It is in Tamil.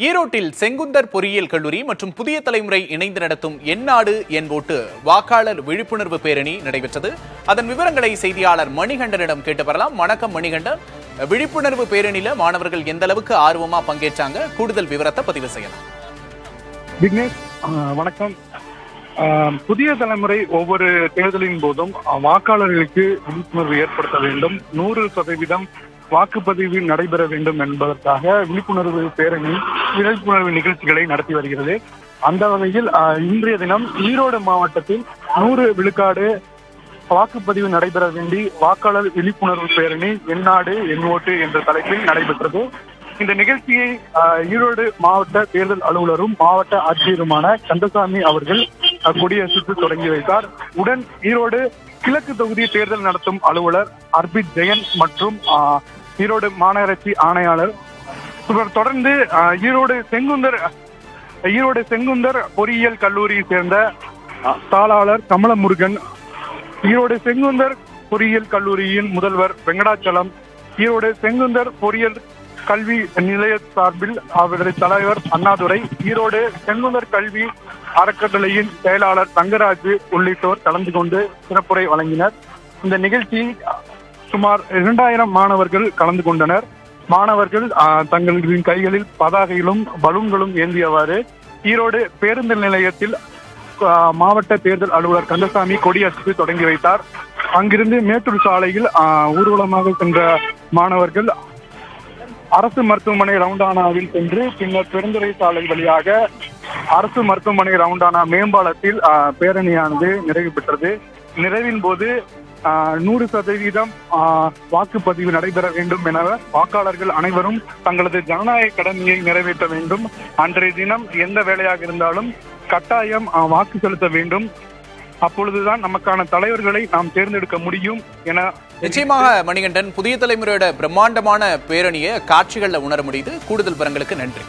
ஈரோட்டில் செங்குந்தர் பொறியியல் கல்லூரி மற்றும் புதிய தலைமுறை இணைந்து நடத்தும் எந்நாடு என் ஓட்டு வாக்காளர் விழிப்புணர்வு பேரணி நடைபெற்றது. அதன் விவரங்களை செய்தியாளர் மணிகண்டனிடம் கேட்டு வரலாம். வணக்கம் மணிகண்டன், விழிப்புணர்வு பேரணியில மாணவர்கள் எந்த அளவுக்கு ஆர்வமா பங்கேற்றாங்க? கூடுதல் விவரத்தை பதிவு செய்யலாம். விக்னேஷ், வணக்கம். புதிய தலைமுறை ஒவ்வொரு தேர்தலின் போதும் வாக்காளர்களுக்கு விழிப்புணர்வு ஏற்படுத்த வேண்டும், 100% வாக்குப்பதிவு நடைபெற வேண்டும் என்பதற்காக விழிப்புணர்வு பேரணி, விழிப்புணர்வு நிகழ்ச்சிகளை நடத்தி வருகிறது. அந்த வகையில் இன்றைய தினம் ஈரோடு மாவட்டத்தில் 100 விழுக்காடு வாக்குப்பதிவு நடைபெற வேண்டி வாக்காளர் விழிப்புணர்வு பேரணி எந்நாடு என் ஓட்டு என்ற தலைப்பில் நடைபெற்றது. இந்த நிகழ்ச்சியை ஈரோடு மாவட்ட தேர்தல் அலுவலரும் மாவட்ட ஆட்சியருமான கந்தசாமி அவர்கள் கொடியசைத்து தொடங்கி வைத்தார். உடன் ஈரோடு கிழக்கு தொகுதி தேர்தல் நடத்தும் அலுவலர் அர்பித் ஜெயன் மற்றும் ஈரோடு மாநகராட்சி ஆணையாளர், தொடர்ந்து ஈரோடு செங்குந்தர் பொறியியல் கல்லூரியை சேர்ந்த தாளாளர் கமலமுருகன், ஈரோடு செங்குந்தர் பொறியியல் கல்லூரியின் முதல்வர் வெங்கடாச்சலம், ஈரோடு செங்குந்தர் பொறியியல் கல்வி நிலைய சார்பில் அவரது தலைவர் அண்ணாதுரை, ஈரோடு செங்குந்தர் கல்வி அறக்கட்டளையின் செயலாளர் தங்கராஜு உள்ளிட்டோர் கலந்து கொண்டு சிறப்புரை வழங்கினர். இந்த நிகழ்ச்சியில் சுமார் 2000 மாணவர்கள் கலந்து கொண்டனர். மாணவர்கள் தங்களின் கைகளில் பதாகைகளும் பலூன்களும் ஏந்தியவாறு ஈரோடு பேருந்து நிலையத்தில் மாவட்ட தேர்தல் அலுவலர் கந்தசாமி கொடியசைத்து தொடங்கி வைத்தார். அங்கிருந்து மேட்டூர் சாலையில் ஊர்வலமாக சென்ற மாணவர்கள் அரசு மருத்துவமனை ரவுண்டானாவில் சென்று பின்னர் பெருந்துறை சாலை வழியாக அரசு மருத்துவமனை ரவுண்டானா மேம்பாலத்தில் பேரணியானது நிறைவு பெற்றது. நிறைவின் போது 100% வாக்குப்பதிவு நடைபெற வேண்டும் என வாக்காளர்கள் அனைவரும் தங்களது ஜனநாயக கடமையை நிறைவேற்ற வேண்டும், அன்றைய தினம் எந்த வேலையாக இருந்தாலும் கட்டாயம் வாக்கு செலுத்த வேண்டும், அப்பொழுதுதான் நமக்கான தலைவர்களை நாம் தேர்ந்தெடுக்க முடியும் என. நிச்சயமாக மணிகண்டன், புதிய தலைமுறையோட பிரம்மாண்டமான பேரணியை காட்சிகள்ல உணர முடியுது. கூடுதல் விவரங்களுக்கு நன்றி.